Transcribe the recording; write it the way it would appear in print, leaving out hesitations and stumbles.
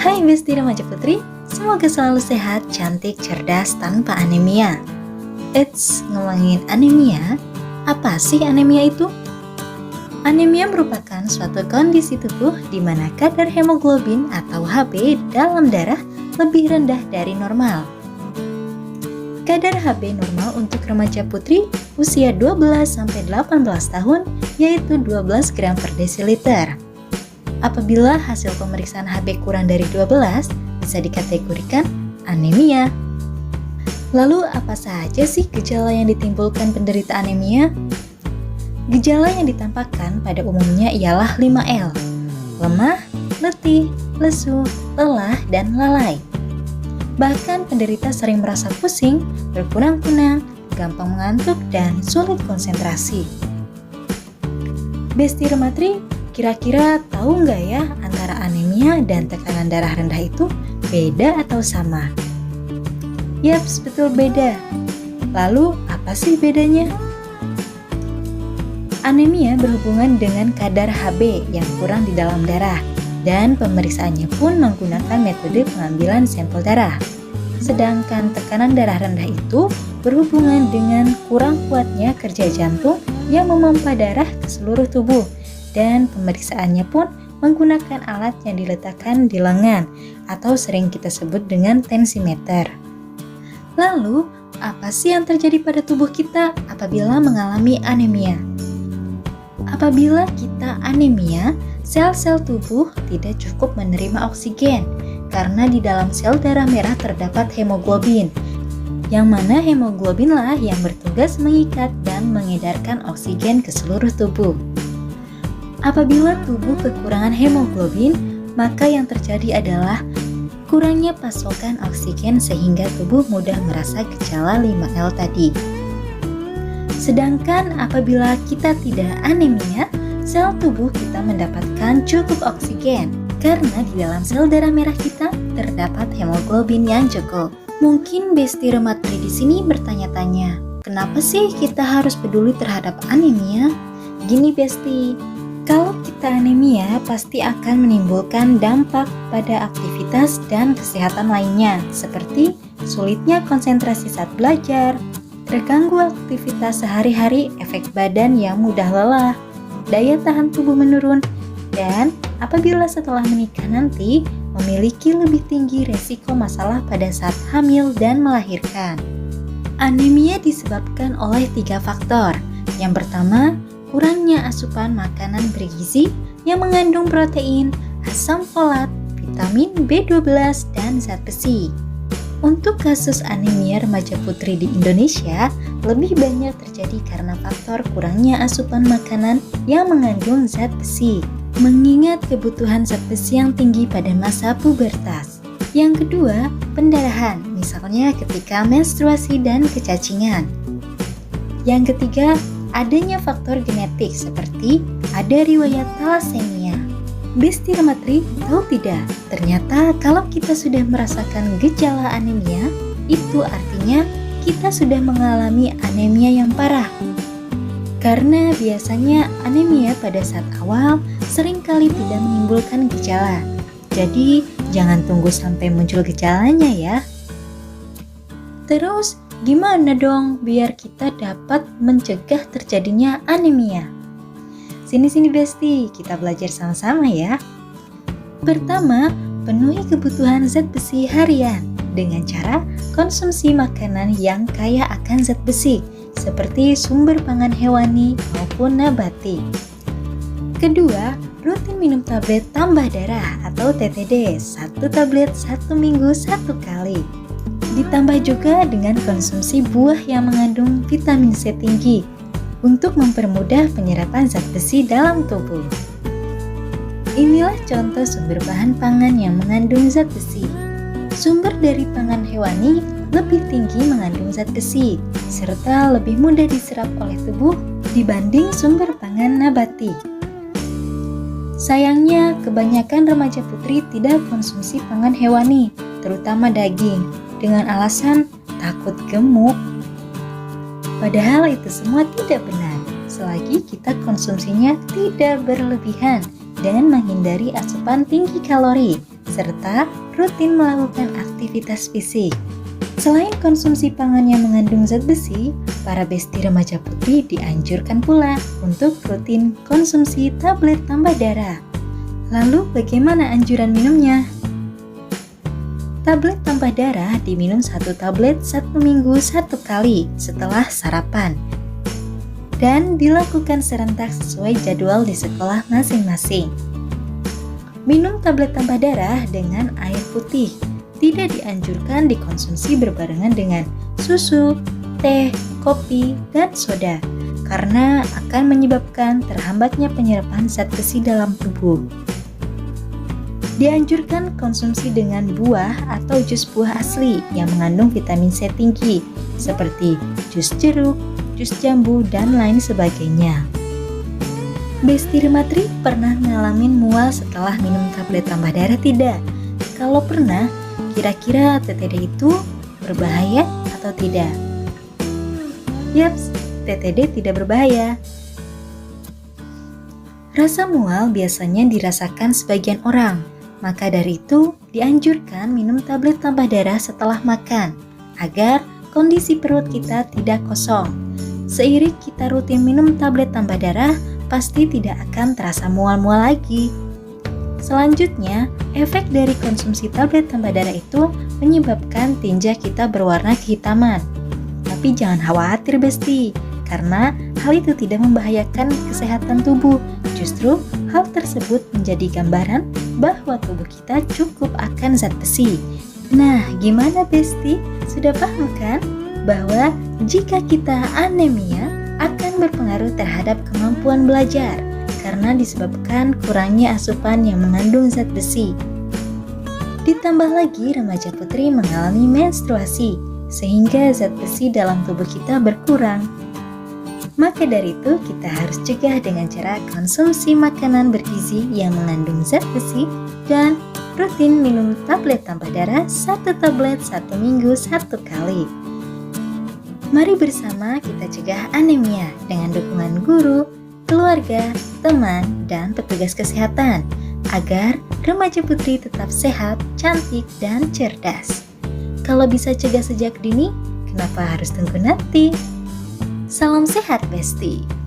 Hai Besti Remaja Putri, semoga selalu sehat, cantik, cerdas, tanpa anemia. Eits, ngomongin anemia, apa sih anemia itu? Anemia merupakan suatu kondisi tubuh di mana kadar hemoglobin atau Hb dalam darah lebih rendah dari normal. Kadar Hb normal untuk remaja putri usia 12-18 tahun yaitu 12 gram per desiliter. Apabila hasil pemeriksaan Hb kurang dari 12, bisa dikategorikan anemia. Lalu apa saja sih gejala yang ditimbulkan penderita anemia? Gejala yang ditampakkan pada umumnya ialah 5L: lemah, letih, lesu, lelah, dan lalai. Bahkan penderita sering merasa pusing, berkunang-kunang, gampang mengantuk, dan sulit konsentrasi. Besti Rematri, kira-kira tahu nggak ya antara anemia dan tekanan darah rendah itu beda atau sama? Yaps, betul beda. Lalu apa sih bedanya? Anemia berhubungan dengan kadar Hb yang kurang di dalam darah dan pemeriksaannya pun menggunakan metode pengambilan sampel darah. Sedangkan tekanan darah rendah itu berhubungan dengan kurang kuatnya kerja jantung yang memompa darah ke seluruh tubuh dan pemeriksaannya pun menggunakan alat yang diletakkan di lengan atau sering kita sebut dengan tensimeter. Lalu, apa sih yang terjadi pada tubuh kita apabila mengalami anemia? Apabila kita anemia, sel-sel tubuh tidak cukup menerima oksigen karena di dalam sel darah merah terdapat hemoglobin, yang mana hemoglobinlah yang bertugas mengikat dan mengedarkan oksigen ke seluruh tubuh. Apabila tubuh kekurangan hemoglobin, maka yang terjadi adalah kurangnya pasokan oksigen sehingga tubuh mudah merasa gejala 5L tadi. Sedangkan apabila kita tidak anemia, sel tubuh kita mendapatkan cukup oksigen karena di dalam sel darah merah kita terdapat hemoglobin yang cukup. Mungkin Besti Rematri di sini bertanya-tanya, kenapa sih kita harus peduli terhadap anemia? Gini Besti, kalau kita anemia pasti akan menimbulkan dampak pada aktivitas dan kesehatan lainnya seperti sulitnya konsentrasi saat belajar, terganggu aktivitas sehari-hari, efek badan yang mudah lelah, daya tahan tubuh menurun, dan apabila setelah menikah nanti memiliki lebih tinggi resiko masalah pada saat hamil dan melahirkan. Anemia disebabkan oleh 3 faktor. Yang pertama, kurangnya asupan makanan bergizi yang mengandung protein, asam folat, vitamin B12, dan zat besi. Untuk kasus anemia remaja putri di Indonesia, lebih banyak terjadi karena faktor kurangnya asupan makanan yang mengandung zat besi, mengingat kebutuhan zat besi yang tinggi pada masa pubertas. Yang kedua, pendarahan, misalnya ketika menstruasi dan kecacingan. Yang ketiga, adanya faktor genetik seperti ada riwayat thalassemia. Besti Rematri, tahu tidak? Ternyata kalau kita sudah merasakan gejala anemia, itu artinya kita sudah mengalami anemia yang parah. Karena biasanya anemia pada saat awal seringkali tidak menimbulkan gejala. Jadi, jangan tunggu sampai muncul gejalanya ya. Terus, gimana dong biar kita dapat mencegah terjadinya anemia? Sini-sini Besti, kita belajar sama-sama ya. Pertama, penuhi kebutuhan zat besi harian dengan cara konsumsi makanan yang kaya akan zat besi seperti sumber pangan hewani maupun nabati. Kedua, rutin minum tablet tambah darah atau TTD, 1 tablet 1 minggu 1 kali. Ditambah juga dengan konsumsi buah yang mengandung vitamin C tinggi untuk mempermudah penyerapan zat besi dalam tubuh. Inilah contoh sumber bahan pangan yang mengandung zat besi. Sumber dari pangan hewani lebih tinggi mengandung zat besi, serta lebih mudah diserap oleh tubuh dibanding sumber pangan nabati. Sayangnya, kebanyakan remaja putri tidak konsumsi pangan hewani, terutama daging, dengan alasan takut gemuk. Padahal itu semua tidak benar, selagi kita konsumsinya tidak berlebihan dan menghindari asupan tinggi kalori serta rutin melakukan aktivitas fisik. Selain konsumsi pangan yang mengandung zat besi, para besti remaja putri dianjurkan pula untuk rutin konsumsi tablet tambah darah. Lalu bagaimana anjuran minumnya? Tablet tambah darah diminum 1 tablet 1 minggu 1 kali setelah sarapan. Dan dilakukan serentak sesuai jadwal di sekolah masing-masing. Minum tablet tambah darah dengan air putih. Tidak dianjurkan dikonsumsi berbarengan dengan susu, teh, kopi, dan soda karena akan menyebabkan terhambatnya penyerapan zat besi dalam tubuh. Dianjurkan konsumsi dengan buah atau jus buah asli yang mengandung vitamin C tinggi seperti jus jeruk, jus jambu, dan lain sebagainya. Besti Rematri pernah ngalamin mual setelah minum tablet tambah darah tidak? Kalau pernah, kira-kira TTD itu berbahaya atau tidak? Yaps, TTD tidak berbahaya. Rasa mual biasanya dirasakan sebagian orang, maka dari itu dianjurkan minum tablet tambah darah setelah makan, agar kondisi perut kita tidak kosong. Seiring kita rutin minum tablet tambah darah, pasti tidak akan terasa mual-mual lagi. Selanjutnya, efek dari konsumsi tablet tambah darah itu menyebabkan tinja kita berwarna kehitaman. Tapi jangan khawatir besti, karena hal itu tidak membahayakan kesehatan tubuh. Justru hal tersebut menjadi gambaran bahwa tubuh kita cukup akan zat besi. Nah, gimana besti? Sudah paham kan? Bahwa jika kita anemia akan berpengaruh terhadap kemampuan belajar karena disebabkan kurangnya asupan yang mengandung zat besi. Ditambah lagi remaja putri mengalami menstruasi, sehingga zat besi dalam tubuh kita berkurang. Maka dari itu kita harus cegah dengan cara konsumsi makanan bergizi yang mengandung zat besi dan rutin minum tablet tambah darah 1 tablet 1 minggu 1 kali. Mari bersama kita cegah anemia dengan dukungan guru, keluarga, teman, dan petugas kesehatan agar remaja putri tetap sehat, cantik, dan cerdas. Kalau bisa cegah sejak dini, kenapa harus tunggu nanti? Salam sehat, Besti!